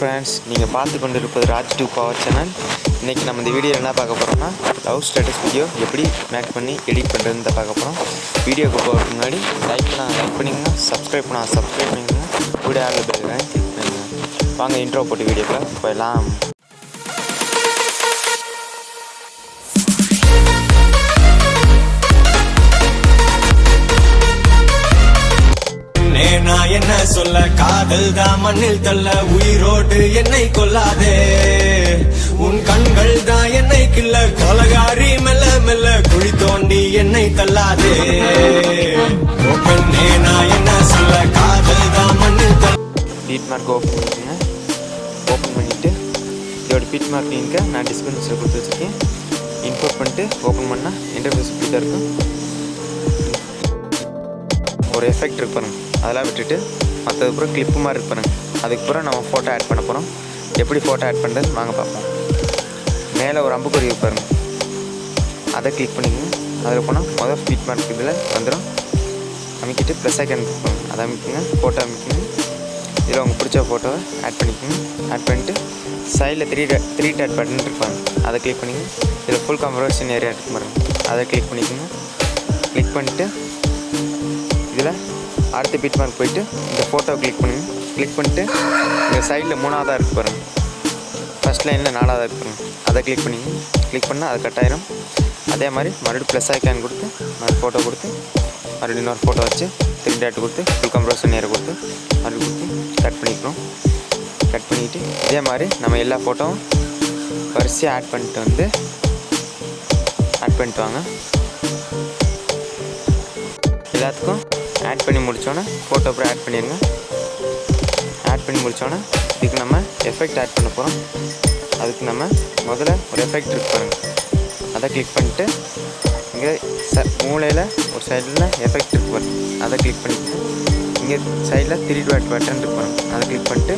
Friends, நீங்கள் பார்த்து கொண்டு இருப்பது ராஜ் 2 பவர் சேனல். இன்றைக்கி நம்ம இந்த வீடியோ என்ன பார்க்க போகிறோம்னா, லவ் ஸ்டேட்டஸ் வீடியோ எப்படி மேக் பண்ணி எடிட் பண்ணுறதுன்னு தான் பார்க்க போகிறோம். வீடியோக்கு போகிறதுக்கு முன்னாடி லைக் பண்ணிக்கோங்க, சப்ஸ்கிரைப் பண்ணிக்கோங்க, வீடியோ ஆள் பேசுகிறேன் கிளிக் பண்ணுங்க. வாங்க இன்ட்ரோ போட்டு வீடியோக்குள்ள போயிடலாம். நான் என்ன சொல்ல, காதல் தான் மண்ணில் தள்ள, உயிரோடு என்னை கொல்லாதே. உன் கண்கள் தான் என்னை கிள்ள, கொலகாரி மெல்ல மெல்ல குழி தோண்டி என்னை தள்ளாதே. பெண்ணே நான் என்ன சொல்ல, காதல் தான் மண்ணில் தள்ள. பீட் மார்க் ஓப்பன் பண்ணிக்கோங்க. ஓப்பன் பண்ணிவிட்டு இதோட பீட் மார்க் லிங்கை நான் டிஸ்கிரிப்ஷனில் கொடுத்து வச்சுருக்கேன். இம்போர்ட் பண்ணிட்டு ஓப்பன் பண்ணால் இன்டர்ஃபேஸ் இப்படி தான் இருக்கும். ஒரு எஃபெக்ட் இருக்கு பாருங்க, அதெல்லாம் விட்டுட்டு மற்றது பூரா கிளிப்பு மாதிரி இருக்கு பாருங்க. அதுக்கப்புறம் நம்ம ஃபோட்டோ ஆட் பண்ண போகிறோம். எப்படி ஃபோட்டோ ஆட் பண்ணுறது வாங்க பார்ப்போம். மேலே ஒரு அம்புக்குறி பாருங்க, அதை கிளிக் பண்ணிக்கோங்க. அதில் போனால் முதல் ஃபீட் மார்க் இதில் வந்துடும். அமைக்கிட்டு ப்ளஸ் ஐக்கன் கொடுப்பாங்க, அதை அமைக்குங்க. ஃபோட்டோ அமைக்குங்க. இதில் உங்களுக்கு பிடிச்ச ஃபோட்டோவை ஆட் பண்ணிக்கோங்க. ஆட் பண்ணிவிட்டு சைடில் த்ரீ டாட் பட்டன் இருப்பாங்க, அதை கிளிக் பண்ணிக்கோங்க. இதில் ஃபுல் கன்வர்ஷன் ஏரியா இருக்கு பாருங்க, அதை கிளிக் பண்ணிக்கோங்க. கிளிக் பண்ணிவிட்டு இதில் அடுத்த பீட் மார்க் போயிட்டு இந்த ஃபோட்டோவை கிளிக் பண்ணுங்கள். கிளிக் பண்ணிட்டு இந்த சைடில் 3ஆவதாக இருக்குது பாருங்கள், ஃபஸ்ட் லைனில் 4ஆவதாக இருக்கு பாருங்கள், அதை கிளிக் பண்ணிங்க. கிளிக் பண்ணால் அது கட் ஆயிரும். அதே மாதிரி மறுபடியும் ப்ளஸ் ஐக்கான் கொடுத்து மறுபடியும் ஃபோட்டோ கொடுத்து மறுபடியும் இன்னொரு ஃபோட்டோ வச்சு 3 டாட் கொடுத்து ஃபுல் கம்ப்ரஷன் நேரம் கொடுத்து மறுபடியும் கொடுத்து கட் பண்ணிக்கிறோம். கட் பண்ணிவிட்டு இதே மாதிரி நம்ம எல்லா ஃபோட்டோவும் வரிசையாக ஆட் பண்ணிட்டு வாங்க. எல்லாத்துக்கும் ஆட் பண்ணி முடித்தோன்னே ஃபோட்டோ அப்புறம் ஆட் பண்ணிடுங்க. ஆட் பண்ணி முடித்தோன்னே இதுக்கு நம்ம எஃபெக்ட் ஆட் பண்ண போகிறோம். அதுக்கு நம்ம முதல்ல ஒரு எஃபெக்ட் இருக்கு பாருங்கள், அதை கிளிக் பண்ணிட்டு இங்கே மூலையில் ஒரு சைடில் எஃபெக்ட் இருக்கு பாருங்க, அதை கிளிக் பண்ணிட்டு இங்கே சைடில் 3 டாட் பட்டன் இருக்கு பாருங்க, அதை கிளிக் பண்ணிட்டு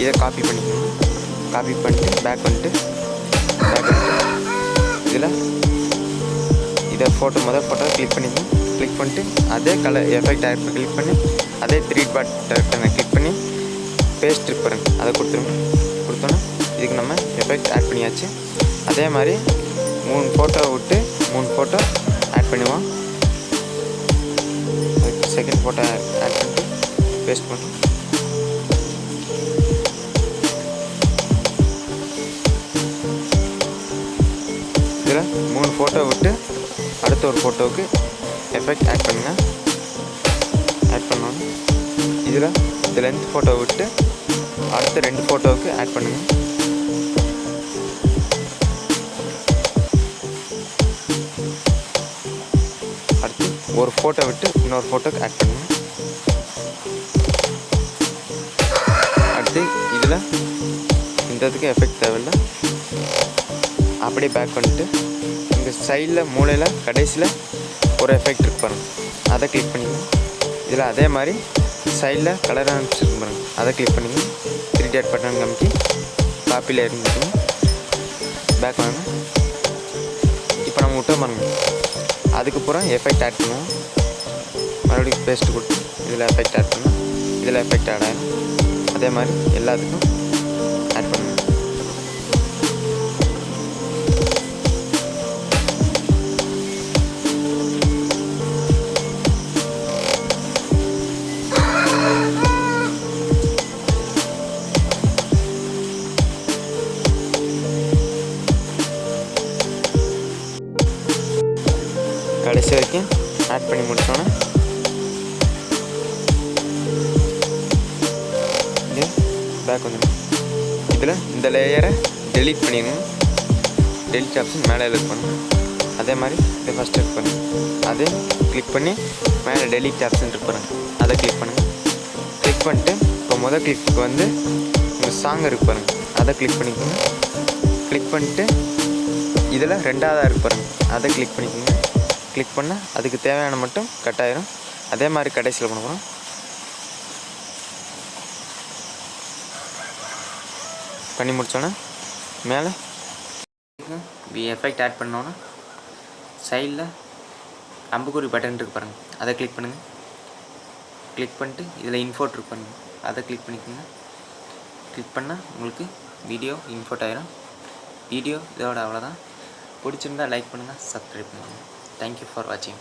இதை காப்பி பண்ணிக்கணும். காப்பி பண்ணிட்டு பேக் பண்ணிட்டு இதில் இதை முதல் ஃபோட்டோவை கிளிக் பண்ணிக்கணும். கிளிக் பண்ணிட்டு அதே கலர் எஃபெக்ட் ஆட் கிளிக் பண்ணி அதே 3 டாட் பட்டனை கிளிக் பண்ணி பேஸ்ட் இருக்கு பாருங்க, அதை கொடுத்தோன்னே இதுக்கு நம்ம எஃபெக்ட் ஆட் பண்ணியாச்சு. அதே மாதிரி 3 ஃபோட்டோவை விட்டு 3 ஃபோட்டோ ஆட் பண்ணுவோம். செகண்ட் ஃபோட்டோ ஆட் பண்ணிட்டு பேஸ்ட் பண்ணுவோம். இதில் 3 ஃபோட்டோ விட்டு அடுத்த ஒரு ஃபோட்டோவுக்கு எஃபெக்ட் ஆட் பண்ணுங்க. ஆட் பண்ணோம். இதில் இந்த லென்த் ஃபோட்டோ விட்டு அடுத்த 2 ஃபோட்டோவுக்கு ஆட் பண்ணுங்கள். அடுத்து ஒரு ஃபோட்டோ விட்டு இன்னொரு ஃபோட்டோக்கு ஆட் பண்ணுங்கள். அடுத்து இதில் இந்த இதுக்கு எஃபெக்ட் தேவையில்லை, அப்படியே பேக் பண்ணிட்டு இந்த சைடில் மூலையில் கடைசியில் ஒரு எஃபெக்ட் இருக்கு பாருங்க, அதை கிளிக் பண்ணிக்கணும். இதில் அதே மாதிரி சைடில் கலர் அனுப்பிச்சிருக்கு பாருங்க, அதை கிளிக் பண்ணிக்கணும். 3 டாட் பட்டன் காமிக்கி காப்பியில் இருந்துக்கணும். பேக் வாங்க. இப்போ நம்ம விட்ட பாருங்க, அதுக்கப்புறம் எஃபெக்ட் ஆட் பண்ணுவோம். மறுபடியும் பேஸ்ட் கொடுத்து இதில் எஃபெக்ட் ஆட் பண்ணோம். இதில் எஃபெக்ட் ஆட் ஆகும். அதே மாதிரி எல்லாத்துக்கும் ஆட் பண்ணுவோம். கடைசி வரைக்கும் ஆட் பண்ணி முடித்தோன்னே இங்கே பேக் வந்துடும். இதில் இந்த லேயரை டெலீட் பண்ணிடணும். டெலிட் ஆப்ஷன் மேலே இருக்கணும். அதே மாதிரி இதை ஃபஸ்ட்டு இருக்கு பாருங்கள், அதை கிளிக் பண்ணி மேலே டெலீட் ஆப்ஷன் இருக்கு பாருங்கள், அதை கிளிக் பண்ணுங்கள். கிளிக் பண்ணிட்டு இப்போ முதல் கிளிக்கு வந்து உங்கள் சாங் இருக்கு பாருங்கள், அதை கிளிக் பண்ணிக்கோங்க. கிளிக் பண்ணிட்டு இதில் 2ஆவதாக இருக்கு பாருங்கள், அதை கிளிக் பண்ணிக்கோங்க. கிளிக் பண்ணால் அதுக்கு தேவையான மட்டும் கட் ஆயிரும். அதே மாதிரி கடைசியில் பண்ண போகிறோம். பண்ணி முடித்தோன்னே மேலே எஃபெக்ட் ஆட் பண்ணோன்னா சைடில் அம்புக்குறி பட்டன் இருக்கு பாருங்கள், அதை கிளிக் பண்ணுங்கள். கிளிக் பண்ணிட்டு இதில் இன்ஃபோட் இருக்கு பாருங்கள், அதை கிளிக் பண்ணிக்கோங்க. கிளிக் பண்ணால் உங்களுக்கு வீடியோ இம்போர்ட் ஆயிரும். வீடியோ இதோட அவ்வளோதான். பிடிச்சிருந்தா லைக் பண்ணுங்கள், சப்ஸ்கிரைப் பண்ணுங்கள். தேங்க்யூ ஃபார் வாட்சிங்.